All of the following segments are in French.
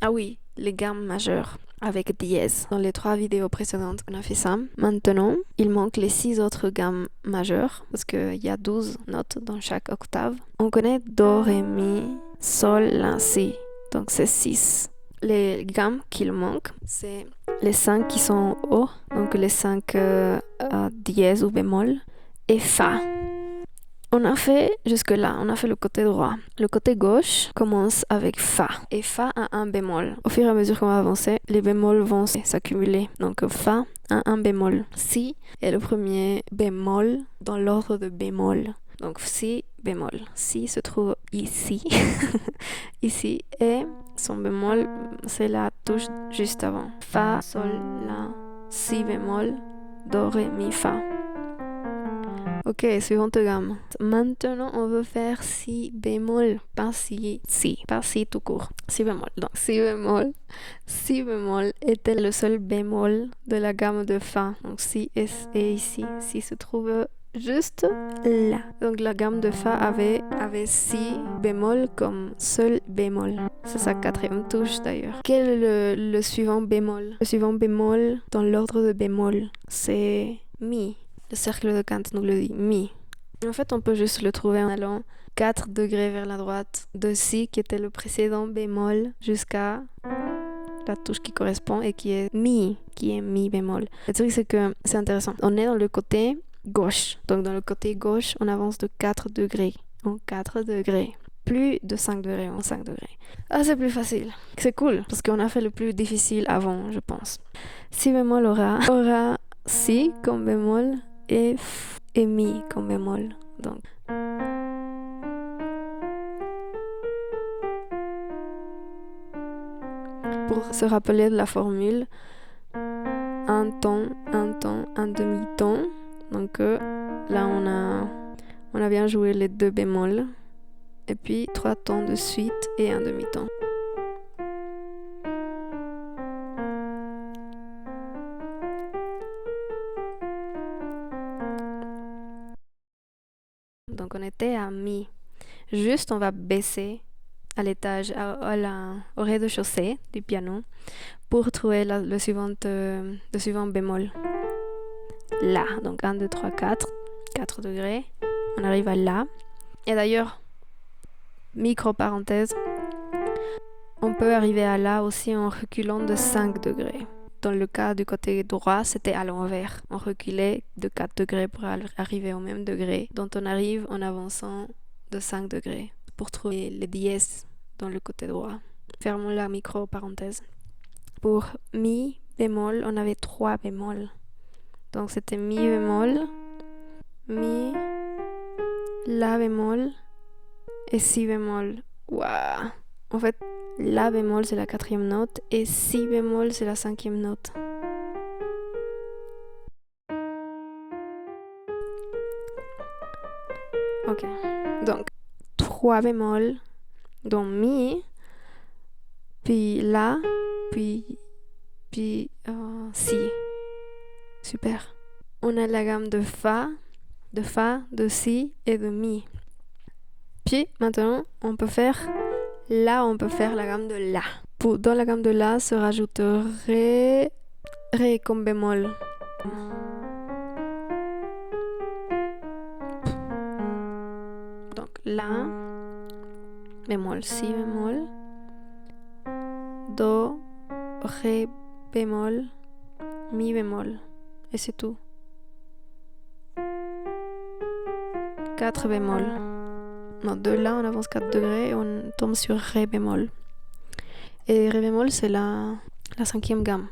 Ah oui, les gammes majeures avec dièse. Dans les 3 vidéos précédentes, on a fait ça. Maintenant, il manque les 6 autres gammes majeures parce qu'il y a 12 notes dans chaque octave. On connaît Do, Ré, Mi, Sol, La, Si. Donc c'est 6. Les gammes qu'il manque, c'est les 5 qui sont en haut, donc les 5 dièse ou bémol, et Fa. On a fait jusque-là, on a fait le côté droit. Le côté gauche commence avec Fa. Et Fa a un bémol. Au fur et à mesure qu'on va avancer, les bémols vont s'accumuler. Donc Fa a un bémol. Si est le premier bémol dans l'ordre de bémol. Donc Si bémol. Si se trouve ici. Ici. Et son bémol, c'est la touche juste avant. Fa, Sol, La, Si bémol, Do, Ré, Mi, Fa. Ok, suivante gamme. Maintenant, on veut faire si bémol, pas si, pas si tout court. Si bémol. Donc, si bémol était le seul bémol de la gamme de Fa. Donc, si est ici. Si se trouve juste là. Donc, la gamme de Fa avait si bémol comme seul bémol. C'est sa 4e touche d'ailleurs. Quel est le suivant bémol? Le suivant bémol dans l'ordre de bémol, c'est Mi. Le cercle de Kant nous le dit, Mi. En fait, on peut juste le trouver en allant 4 degrés vers la droite de Si, qui était le précédent bémol, jusqu'à la touche qui correspond et qui est Mi bémol. Le truc, c'est que c'est intéressant. On est dans le côté gauche. Donc, dans le côté gauche, on avance de 4 degrés en 4 degrés. Plus de 5 degrés en 5 degrés. Ah, c'est plus facile. C'est cool, parce qu'on a fait le plus difficile avant, je pense. Si bémol aura Si comme bémol, et Mi comme bémol. Donc, pour se rappeler de la formule, un ton, un demi-ton. Donc là, on a bien joué les 2 bémols. Et puis 3 tons de suite et un demi-ton. Donc on était à Mi. Juste, on va baisser à l'étage, au rez-de-chaussée du piano pour trouver le suivant bémol. La. Donc 1, 2, 3, 4. 4 degrés. On arrive à La. Et d'ailleurs, micro-parenthèse, on peut arriver à La aussi en reculant de 5 degrés. Dans le cas du côté droit, c'était à l'envers. On reculait de 4 degrés pour arriver au même degré, dont on arrive en avançant de 5 degrés pour trouver les dièses dans le côté droit. Fermons la micro-parenthèse. Pour Mi bémol, on avait 3 bémols. Donc c'était Mi bémol, Mi, La bémol et Si bémol. Waouh! En fait, La bémol c'est la 4e note et Si bémol c'est la 5e note. Ok, donc 3 bémols, dont Mi, puis La, puis Si. Super. On a la gamme de Fa, de Si et de Mi. Puis maintenant, on peut faire la gamme de La. Dans la gamme de La se rajoute Ré comme bémol. Donc La, bémol, Si bémol, Do, Ré bémol, Mi bémol. Et c'est tout. 4 bémol. Non, de là, on avance 4 degrés et on tombe sur Ré bémol. Et Ré bémol, c'est la 5e gamme.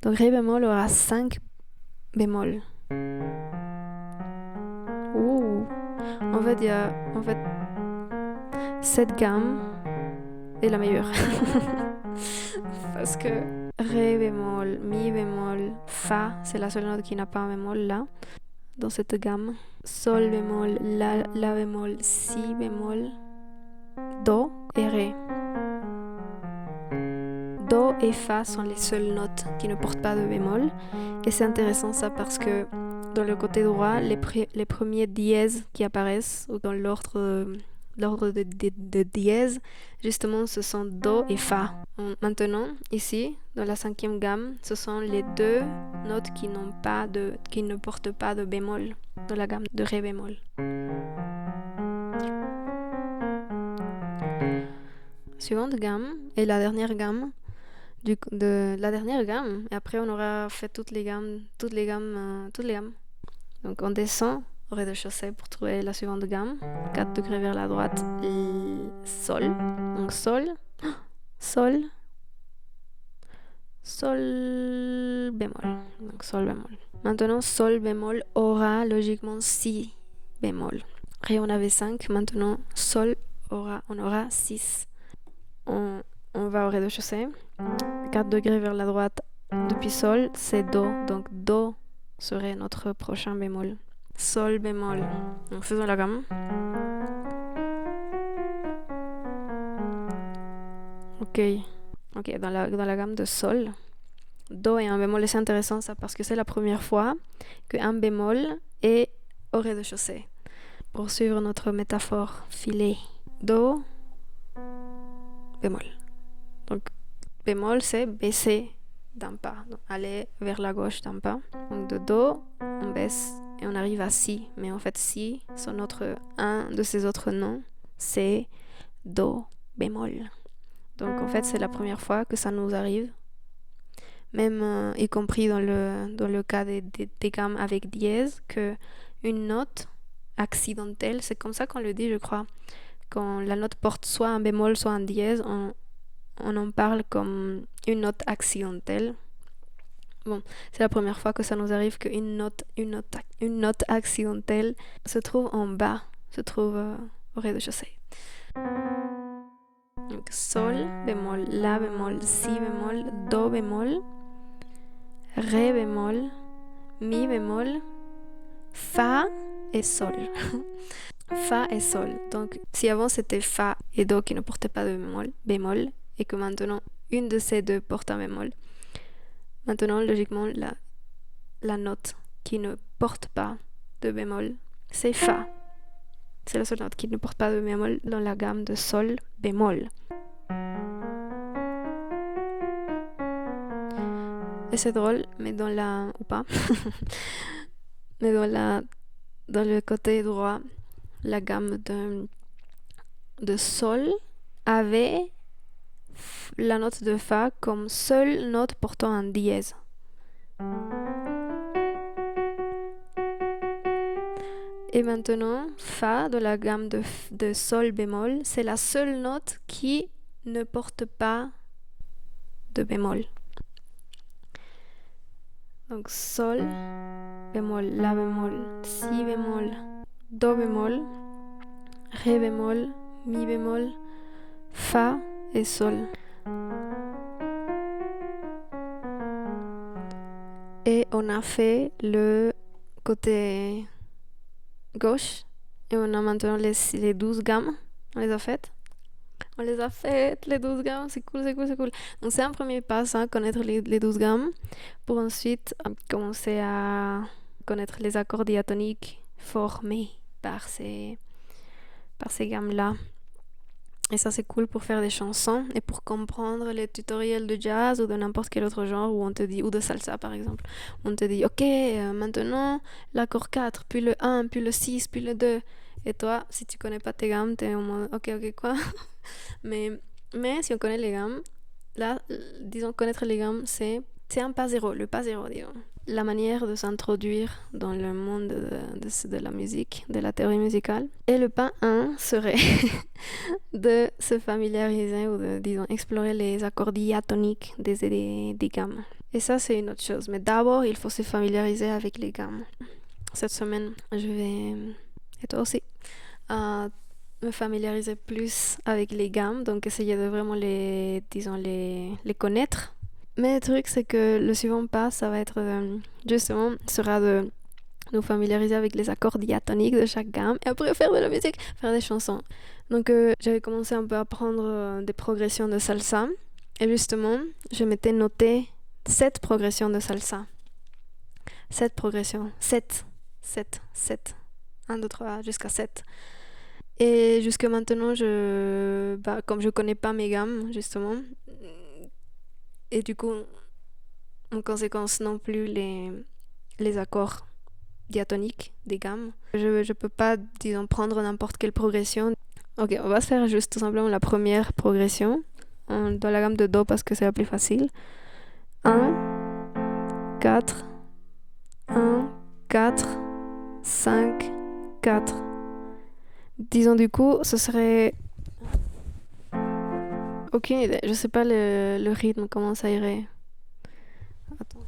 Donc Ré bémol aura 5 bémols. Ouh. En fait, cette gamme est la meilleure. Parce que Ré bémol, Mi bémol, Fa, c'est la seule note qui n'a pas un bémol là, dans cette gamme. Sol bémol, La bémol, Si bémol, Do et Ré. Do et Fa sont les seules notes qui ne portent pas de bémol. Et c'est intéressant ça parce que dans le côté droit, les premiers dièses qui apparaissent, ou dans l'ordre l'ordre de dièse, justement, ce sont Do et Fa. Maintenant, ici, dans la 5e gamme, ce sont les 2 notes qui ne portent pas de bémol dans la gamme de Ré bémol. Suivante gamme et la dernière gamme de la dernière gamme. Et après, on aura fait toutes les gammes. Donc, on descend au rez-de-chaussée pour trouver la suivante gamme. 4 degrés vers la droite, Sol. Donc, Sol, Sol, Sol bémol. Donc, Sol bémol. Maintenant, Sol bémol aura logiquement Si bémol. Ré, on avait 5. Maintenant, Sol, on aura 6. On va au rez-de-chaussée. 4 degrés vers la droite depuis Sol, c'est Do. Donc Do serait notre prochain bémol. Sol bémol. Donc faisons la gamme. Ok, dans la gamme de Sol, Do et un bémol, et c'est intéressant ça parce que c'est la première fois qu'un bémol est au rez-de-chaussée. Pour suivre notre métaphore filée. Do, bémol. Donc bémol, c'est baisser d'un pas, donc aller vers la gauche d'un pas. Donc de Do, on baisse et on arrive à Si. Mais en fait, Si, un de ses autres noms, c'est Do bémol. Donc en fait, c'est la première fois que ça nous arrive, même y compris dans le cas des gammes avec dièse, que une note accidentelle, c'est comme ça qu'on le dit, je crois, quand la note porte soit un bémol, soit un dièse, on en parle comme une note accidentelle. Bon, c'est la première fois que ça nous arrive qu'une note accidentelle se trouve en bas, se trouve au rez-de-chaussée. Donc Sol bémol, La bémol, Si bémol, Do bémol, Ré bémol, Mi bémol, Fa et Sol. Fa et Sol. Donc si avant c'était Fa et Do qui ne portaient pas de bémol, et que maintenant une de ces deux porte un bémol, maintenant logiquement la note qui ne porte pas de bémol, c'est Fa. C'est la seule note qui ne porte pas de bémol dans la gamme de Sol bémol. Et c'est drôle, mais ou pas, mais dans le côté droit, la gamme de Sol avait la note de Fa comme seule note portant un dièse. Et maintenant, Fa de la gamme de Sol bémol, c'est la seule note qui ne porte pas de bémol. Donc Sol bémol, La bémol, Si bémol, Do bémol, Ré bémol, Mi bémol, Fa et Sol. Et on a fait le côté gauche et on a maintenant les 12 gammes. On les a faites, les 12 gammes, c'est cool. Donc c'est un premier pas, connaître les 12 gammes, pour ensuite commencer à connaître les accords diatoniques formés par ces gammes-là. Et ça, c'est cool pour faire des chansons et pour comprendre les tutoriels de jazz ou de n'importe quel autre genre où on te dit, ou de salsa par exemple, où on te dit, ok, maintenant l'accord 4, puis le 1, puis le 6, puis le 2. Et toi, si tu connais pas tes gammes, t'es en mode, ok, quoi. mais si on connaît les gammes, là, disons, connaître les gammes, c'est un pas zéro, le pas zéro, disons. La manière de s'introduire dans le monde de la musique, de la théorie musicale. Et le pas 1 serait de se familiariser ou de, disons, explorer les accords diatoniques des gammes. Et ça, c'est une autre chose. Mais d'abord, il faut se familiariser avec les gammes. Cette semaine, je vais, et toi aussi, me familiariser plus avec les gammes. Donc, essayer de vraiment les connaître. Mais le truc, c'est que le suivant pas, ça va être sera de nous familiariser avec les accords diatoniques de chaque gamme et après faire de la musique, faire des chansons. Donc j'avais commencé un peu à apprendre des progressions de salsa et justement, je m'étais noté 7 progressions de salsa. 7 progressions. 7. 1, 2, 3, jusqu'à 7. Et jusque maintenant, comme je connais pas mes gammes, justement, et du coup, en conséquence non plus les accords diatoniques des gammes, je peux pas, disons, prendre n'importe quelle progression. Ok, on va se faire juste tout simplement la première progression dans la gamme de Do parce que c'est la plus facile. 1, 4, 1, 4, 5, 4. Disons du coup, ce serait... Aucune idée, je sais pas le rythme, comment ça irait. Attends.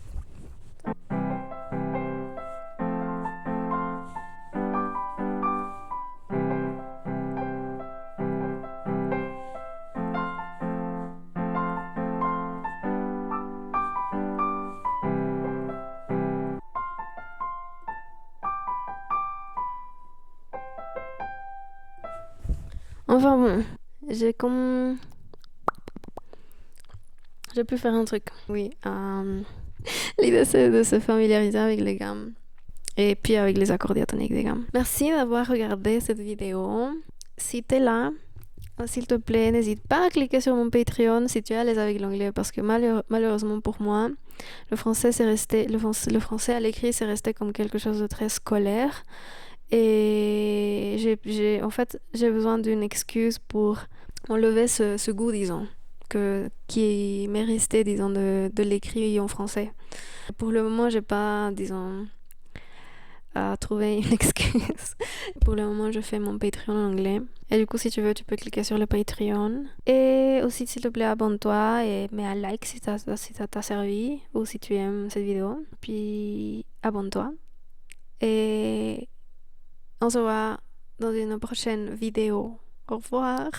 Enfin bon, j'ai comme... J'ai pu faire un truc. Oui, l'idée c'est de se familiariser avec les gammes. Et puis avec les accords diatoniques des gammes. Merci d'avoir regardé cette vidéo. Si t'es là, s'il te plaît, n'hésite pas à cliquer sur mon Patreon si tu es à l'aise avec l'anglais parce que malheureusement pour moi, le français le français à l'écrit c'est resté comme quelque chose de très scolaire et en fait, j'ai besoin d'une excuse pour enlever ce goût, disons, qui m'est resté, disons, de l'écrit en français. Pour le moment, j'ai pas, disons, à trouver une excuse. Pour le moment, je fais mon Patreon en anglais. Et du coup, si tu veux, tu peux cliquer sur le Patreon. Et aussi, s'il te plaît, abonne-toi et mets un like si ça t'a servi ou si tu aimes cette vidéo. Puis, abonne-toi. Et on se voit dans une prochaine vidéo. Au revoir.